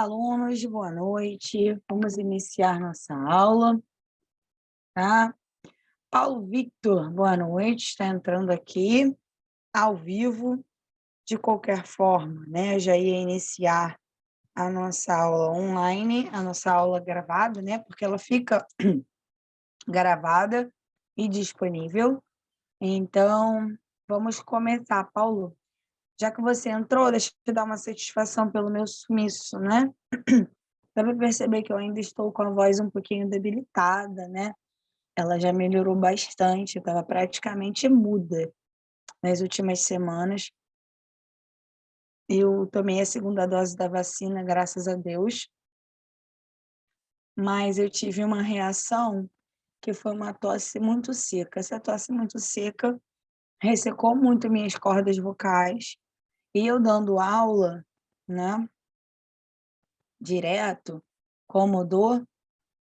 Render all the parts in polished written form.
alunos, boa noite. Vamos iniciar nossa aula, tá? Paulo Victor, boa noite, está entrando aqui ao vivo. De qualquer forma, né? Já ia iniciar a nossa aula online, a nossa aula gravada, né? Porque ela fica gravada e disponível. Então, vamos começar, Paulo. Já que você entrou, deixa eu te dar uma satisfação pelo meu sumiço, né? Dá para perceber que eu ainda estou com a voz um pouquinho debilitada, né? Ela já melhorou bastante, eu estava praticamente muda nas últimas semanas. Eu tomei a segunda dose da vacina, graças a Deus, mas eu tive uma reação que foi uma tosse muito seca. Essa tosse muito seca ressecou muito minhas cordas vocais. E eu dando aula, né, direto, como dou,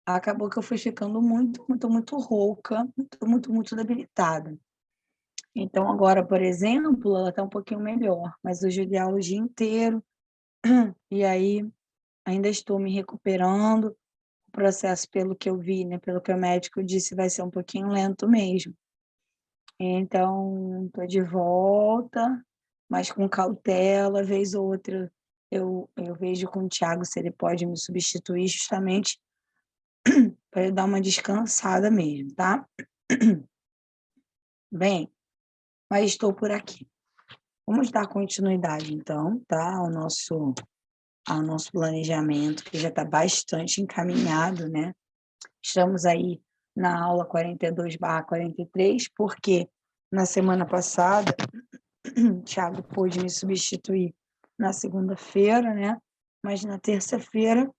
acabou que eu fui ficando muito rouca, muito debilitada. Então, agora, por exemplo, ela está um pouquinho melhor, mas hoje eu dei aula o dia inteiro, e aí ainda estou me recuperando. O processo, pelo que eu vi, né, pelo que o médico disse, vai ser um pouquinho lento mesmo. Então, estou de volta, mas com cautela, vez ou outra, eu vejo com o Thiago se ele pode me substituir justamente para ele dar uma descansada mesmo, tá? Bem, mas estou por aqui. Vamos dar continuidade, então, tá? Ao nosso planejamento, que já está bastante encaminhado, né? Estamos aí na aula 42/43, porque na semana passada, o Thiago pôde me substituir na segunda-feira, né? Mas na terça-feira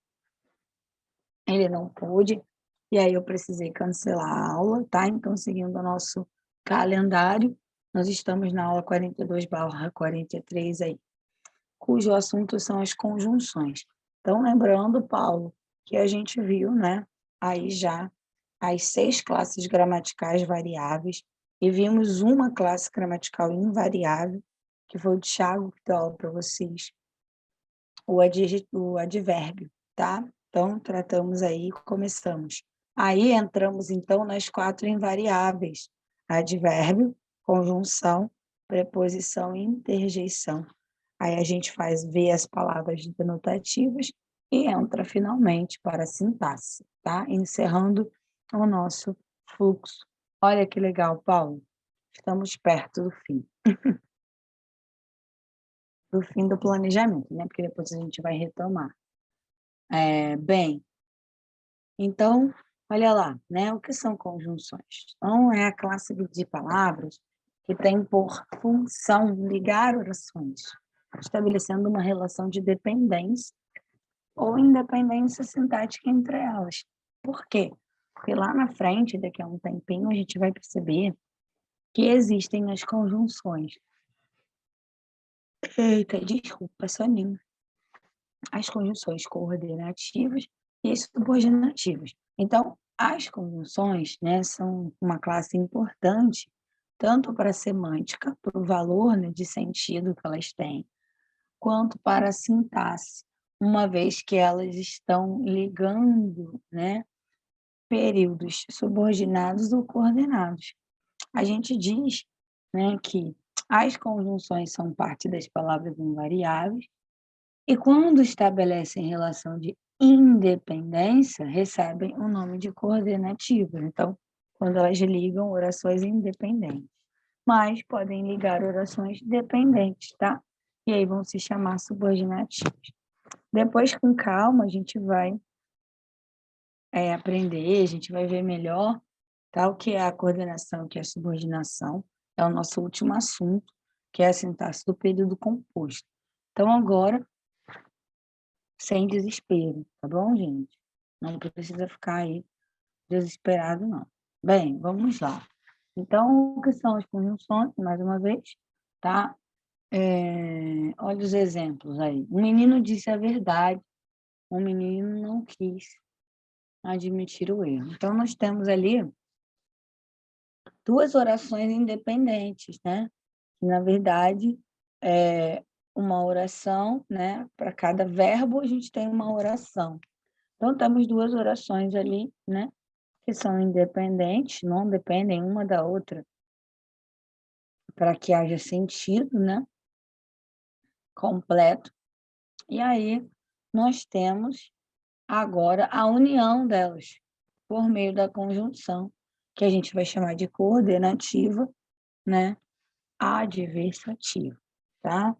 ele não pôde, e aí eu precisei cancelar a aula, tá? Então, seguindo o nosso calendário, nós estamos na aula 42/43 aí, cujo assunto são as conjunções. Então, lembrando, Paulo, que a gente viu, né, aí já as 6 classes gramaticais variáveis e vimos uma classe gramatical invariável, que foi o Thiago que deu aula para vocês, o advérbio, tá? Então, tratamos aí, começamos. Aí entramos, então, nas 4 invariáveis: advérbio, conjunção, preposição e interjeição. Aí a gente vê as palavras denotativas e entra finalmente para a sintaxe, tá? Encerrando o nosso fluxo. Olha que legal, Paulo. Estamos perto do fim. Do fim do planejamento, né? Porque depois a gente vai retomar. Bem, então, olha lá, né? O que são conjunções? Então, é a classe de palavras que tem por função ligar orações, estabelecendo uma relação de dependência ou independência sintática entre elas. Por quê? Porque lá na frente, daqui a um tempinho, a gente vai perceber que existem as conjunções. Eita, desculpa, soninho. As conjunções coordenativas e subordinativas. Então, as conjunções, né, são uma classe importante tanto para a semântica, para o valor, né, de sentido que elas têm, quanto para a sintaxe, uma vez que elas estão ligando, né, períodos subordinados ou coordenados. A gente diz, né, que as conjunções são parte das palavras invariáveis e quando estabelecem relação de independência, recebem o nome de coordenativas. Então, quando elas ligam orações independentes, mas podem ligar orações dependentes, tá? E aí vão se chamar subordinativas. Depois, com calma, a gente vai aprender, a gente vai ver melhor, tá? O que é a coordenação, o que é a subordinação. É o nosso último assunto, que é a sintaxe do período composto. Então, agora, sem desespero, tá bom, gente? Não precisa ficar aí desesperado, não. Bem, vamos lá. Então, o que são as conjunções, mais uma vez, tá? Olha os exemplos aí. Um menino disse a verdade, um menino não quis admitir o erro. Então, nós temos ali 2 orações independentes, né? Que, na verdade, uma oração, né? Para cada verbo, a gente tem uma oração. Então, temos duas orações ali, né? Que são independentes, não dependem uma da outra, para que haja sentido, né? Completo. E aí, nós temos agora a união delas, por meio da conjunção, que a gente vai chamar de coordenativa, né? Adversativa, tá?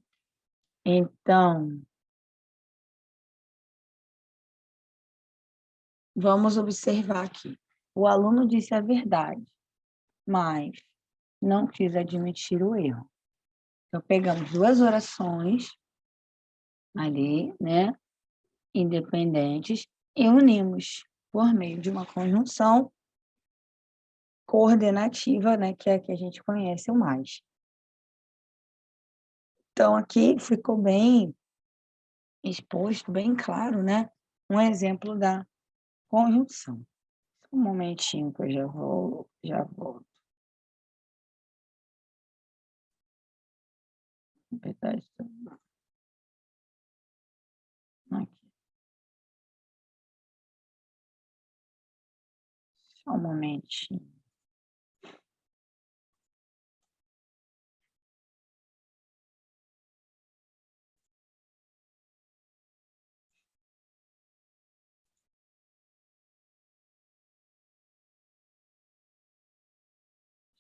Então, vamos observar aqui. O aluno disse a verdade, mas não quis admitir o erro. Então, pegamos duas orações ali, né? Independentes, e unimos por meio de uma conjunção coordenativa, né? Que é a que a gente conhece o mais. Então, aqui ficou bem exposto, bem claro, né? Um exemplo da conjunção. Um momentinho que eu já volto. Na verdade, aqui. Só um momentinho.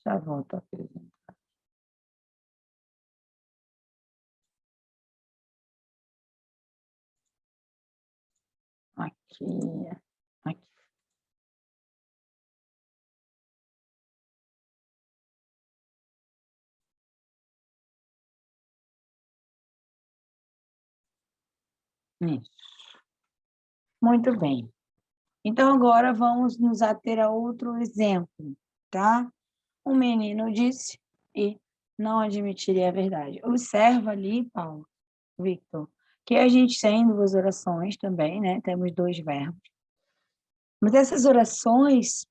Já volto a apresentar. Aqui, aqui. Isso. Muito bem. Então, agora vamos nos ater a outro exemplo, tá? Um menino disse e não admitiria a verdade. Observa ali, Paulo, Victor, que a gente tem duas orações também, né? Temos dois verbos. Mas essas orações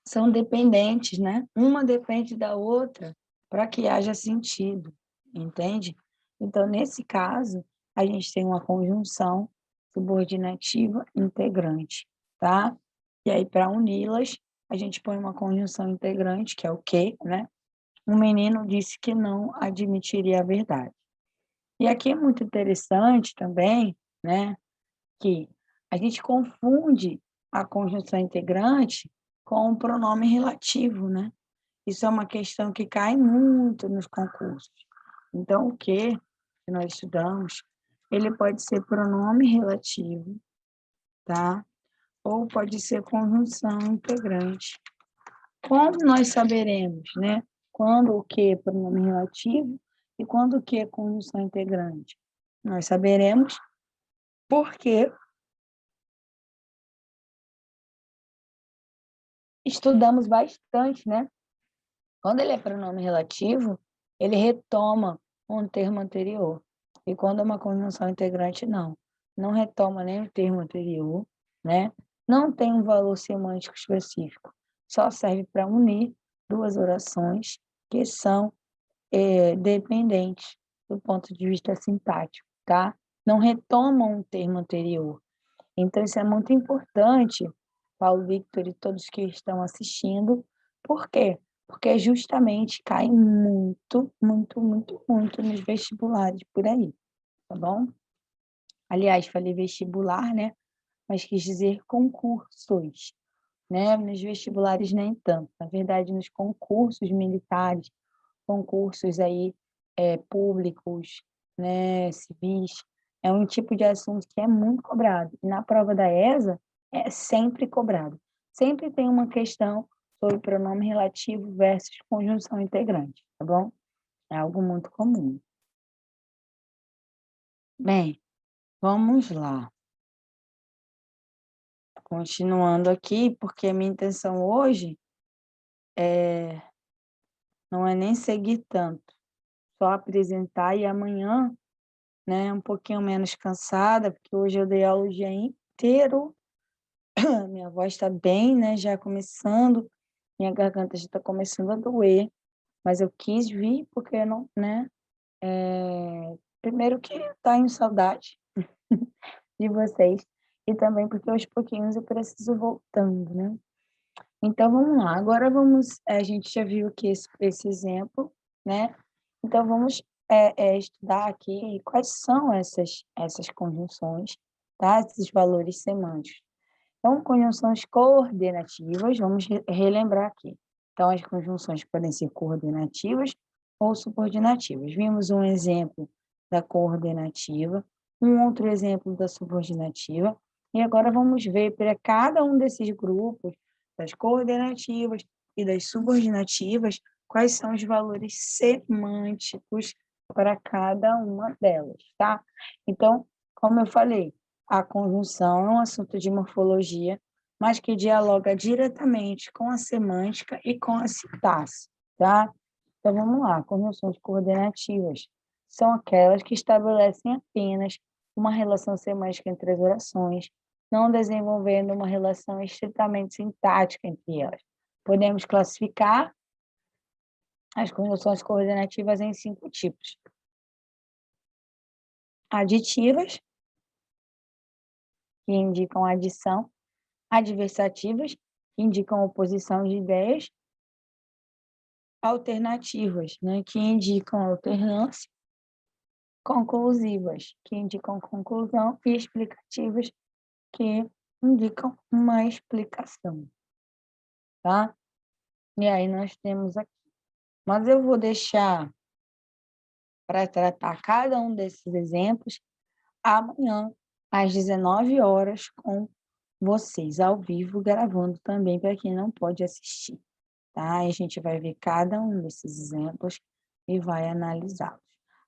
são dependentes, né? Uma depende da outra para que haja sentido, entende? Então, nesse caso, a gente tem uma conjunção subordinativa integrante, tá? E aí, para uni-las, a gente põe uma conjunção integrante, que é o que, né? O menino disse que não admitiria a verdade. E aqui é muito interessante também, né? Que a gente confunde a conjunção integrante com o pronome relativo, né? Isso é uma questão que cai muito nos concursos. Então, o que nós estudamos, ele pode ser pronome relativo, tá? Ou pode ser conjunção integrante. Como nós saberemos, né? Quando o que é pronome relativo e quando o que é conjunção integrante? Nós saberemos porque estudamos bastante, né? Quando ele é pronome relativo, ele retoma um termo anterior. E quando é uma conjunção integrante, não. Não retoma nem o termo anterior, né? Não tem um valor semântico específico. Só serve para unir duas orações que são dependentes do ponto de vista sintático, tá? Não retomam um termo anterior. Então, isso é muito importante, Paulo Victor e todos que estão assistindo. Por quê? Porque justamente cai muito, muito, muito, muito nos vestibulares por aí, tá bom? Aliás, falei vestibular, né? Mas quis dizer concursos, né? Nos vestibulares nem tanto. Na verdade, nos concursos militares, concursos aí públicos, né, civis, é um tipo de assunto que é muito cobrado. E na prova da ESA é sempre cobrado. Sempre tem uma questão sobre pronome relativo versus conjunção integrante, tá bom? É algo muito comum. Bem, vamos lá. Continuando aqui, porque a minha intenção hoje não é nem seguir tanto, só apresentar e amanhã, né, um pouquinho menos cansada, porque hoje eu dei aula o dia inteiro, minha voz está bem, né, já começando, minha garganta já está começando a doer, mas eu quis vir porque não, né, Primeiro que tenho saudade de vocês, e também porque aos pouquinhos eu preciso voltando, né. Então vamos lá, agora vamos a gente já viu que esse exemplo, né, então vamos, estudar aqui quais são essas conjunções, tá, esses valores semânticos. Então, conjunções coordenativas, vamos relembrar aqui. Então, as conjunções podem ser coordenativas ou subordinativas. Vimos um exemplo da coordenativa, um outro exemplo da subordinativa, e agora vamos ver para cada um desses grupos, das coordenativas e das subordinativas, quais são os valores semânticos para cada uma delas, tá? Então, como eu falei, a conjunção é um assunto de morfologia, mas que dialoga diretamente com a semântica e com a sintaxe, tá? Então vamos lá, conjunções coordenativas são aquelas que estabelecem apenas uma relação semântica entre as orações, não desenvolvendo uma relação estritamente sintática entre elas. Podemos classificar as conjunções coordenativas em 5 tipos: aditivas, que indicam adição; adversativas, que indicam oposição de ideias; alternativas, né, que indicam alternância; conclusivas, que indicam conclusão; e explicativas, que indicam uma explicação, tá? E aí nós temos aqui. Mas eu vou deixar para tratar cada um desses exemplos amanhã, às 19 horas, com vocês, ao vivo, gravando também para quem não pode assistir. Tá? A gente vai ver cada um desses exemplos e vai analisá-los.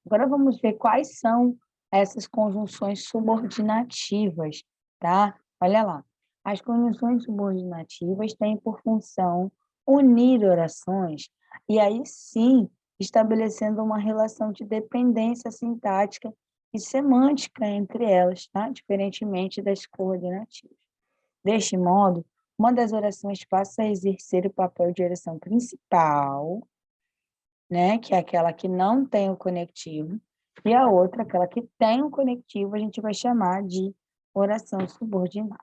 Agora vamos ver quais são essas conjunções subordinativas, tá? Olha lá. As conjunções subordinativas têm por função unir orações e aí sim estabelecendo uma relação de dependência sintática e semântica entre elas, tá? Diferentemente das coordenativas. Deste modo, uma das orações passa a exercer o papel de oração principal, né, que é aquela que não tem o conectivo, e a outra, aquela que tem o conectivo, a gente vai chamar de oração subordinada.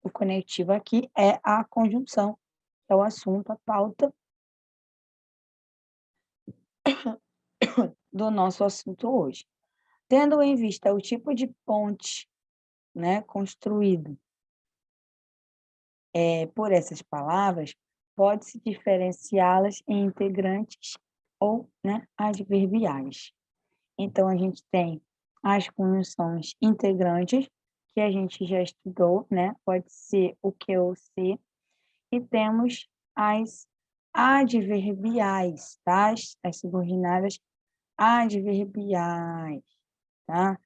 O conectivo aqui é a conjunção, é o assunto, a pauta do nosso assunto hoje. Tendo em vista o tipo de ponte, né, construído por essas palavras, pode-se diferenciá-las em integrantes ou, né, adverbiais. Então, a gente tem as conjunções integrantes, que a gente já estudou, né? Pode ser o que ou se, e temos as adverbiais, tá? As subordinadas adverbiais, tá?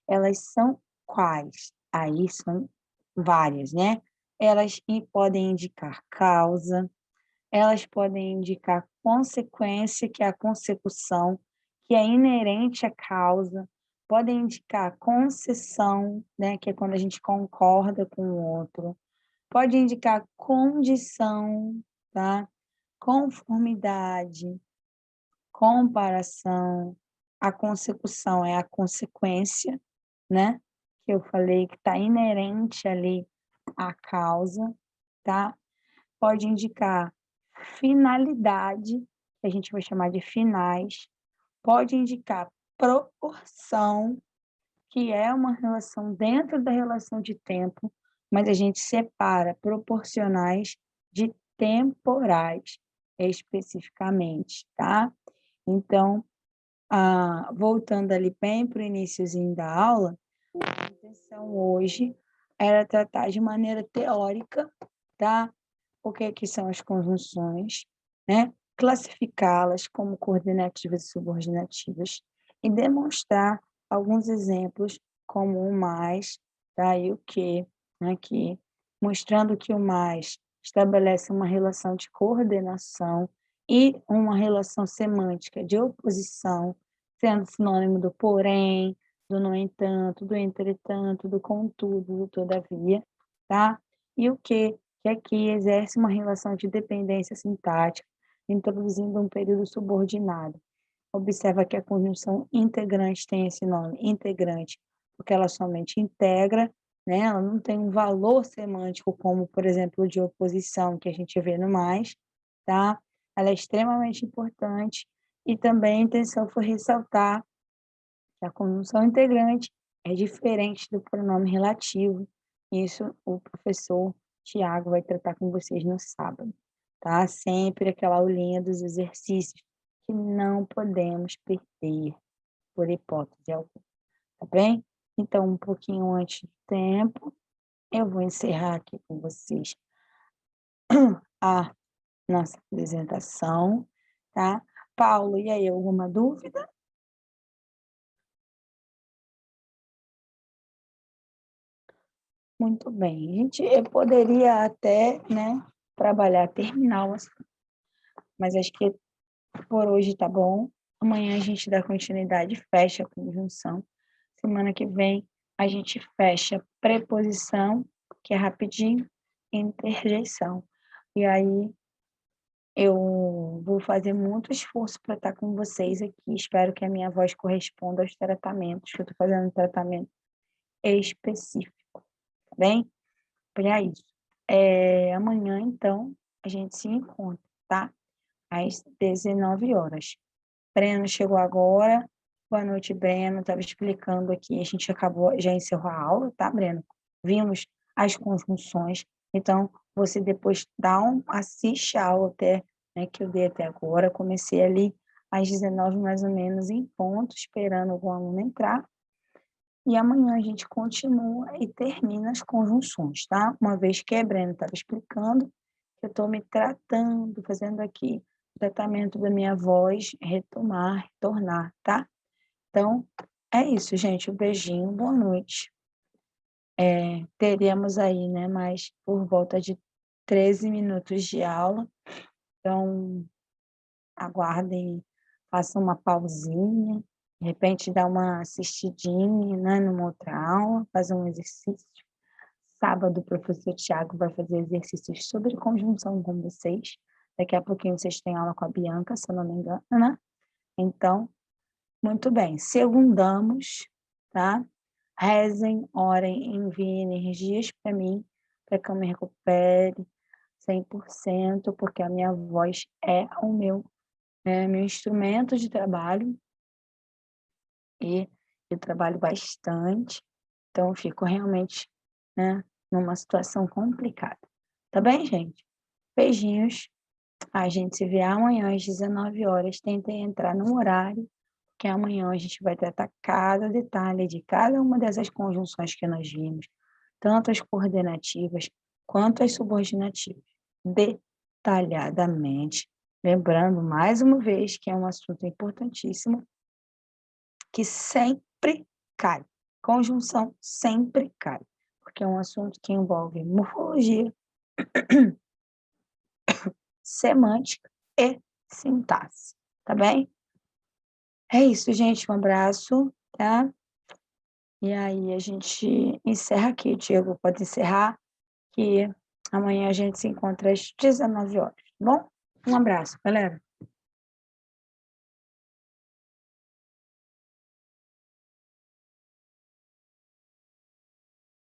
Elas são quais? Aí são várias, né? Elas podem indicar causa, elas podem indicar consequência, que é a consecução, que é inerente à causa, podem indicar concessão, né, que é quando a gente concorda com o outro, pode indicar condição, tá? Conformidade, comparação, a consecução é a consequência, né? Que eu falei que está inerente ali à causa, tá? Pode indicar finalidade, que a gente vai chamar de finais, pode indicar proporção, que é uma relação dentro da relação de tempo, mas a gente separa proporcionais de temporais, especificamente, tá? Então, voltando ali bem para o iniciozinho da aula, a intenção hoje era tratar de maneira teórica, tá? O que são as conjunções, né? Classificá-las como coordenativas e subordinativas e demonstrar alguns exemplos como o mais, tá? E o que, aqui, mostrando que o mais estabelece uma relação de coordenação e uma relação semântica de oposição, sendo sinônimo do porém, do no entanto, do entretanto, do contudo, do todavia, tá? E o que aqui exerce uma relação de dependência sintática, introduzindo um período subordinado. Observa que a conjunção integrante tem esse nome, integrante, porque ela somente integra, né? Ela não tem um valor semântico como, por exemplo, o de oposição, que a gente vê no mais, tá? Ela é extremamente importante e também a intenção foi ressaltar que a conjunção integrante é diferente do pronome relativo. Isso o professor Tiago vai tratar com vocês no sábado, tá? Sempre aquela aulinha dos exercícios que não podemos perder, por hipótese alguma, tá bem? Então, um pouquinho antes do tempo, eu vou encerrar aqui com vocês a nossa apresentação, tá? Paulo, e aí, alguma dúvida? Muito bem. Eu poderia até, né, terminar o assunto, mas acho que por hoje tá bom. Amanhã a gente dá continuidade, fecha a conjunção. Semana que vem a gente fecha preposição, que é rapidinho, e interjeição. E aí eu vou fazer muito esforço para estar com vocês aqui. Espero que a minha voz corresponda aos tratamentos, que eu estou fazendo um tratamento específico, tá bem? Para isso. Amanhã, então, a gente se encontra, tá? Às 19 horas. Breno chegou agora. Boa noite, Breno. Estava explicando aqui. A gente já encerrou a aula, tá, Breno? Vimos as conjunções. Então, você depois assiste a aula até, né, que eu dei até agora. Comecei ali às 19 mais ou menos, em ponto, esperando algum aluno entrar. E amanhã a gente continua e termina as conjunções, tá? Uma vez que a Breno estava explicando, que eu estou me tratando, fazendo aqui o tratamento da minha voz, retornar, tá? Então, é isso, gente. Um beijinho, boa noite. Teremos aí, né, mais por volta de 13 minutos de aula. Então, aguardem, façam uma pausinha, de repente dá uma assistidinha, né, numa outra aula, fazer um exercício. Sábado, o professor Tiago vai fazer exercícios sobre conjunção com vocês. Daqui a pouquinho vocês têm aula com a Bianca, se eu não me engano, né? Então, muito bem. Segundamos, tá? Rezem, orem, enviem energias para mim, para que eu me recupere 100%, porque a minha voz é meu instrumento de trabalho e eu trabalho bastante, então eu fico realmente, né, numa situação complicada. Tá bem, gente? Beijinhos. A gente se vê amanhã às 19 horas. Tentem entrar no horário, que amanhã a gente vai tratar cada detalhe de cada uma dessas conjunções que nós vimos, tanto as coordenativas quanto as subordinativas, detalhadamente. Lembrando, mais uma vez, que é um assunto importantíssimo, que sempre cai. Conjunção sempre cai, porque é um assunto que envolve morfologia, semântica e sintaxe, tá bem? É isso, gente, um abraço, tá? E aí a gente encerra aqui, Diego, pode encerrar, que amanhã a gente se encontra às 19 horas, tá bom? Um abraço, galera.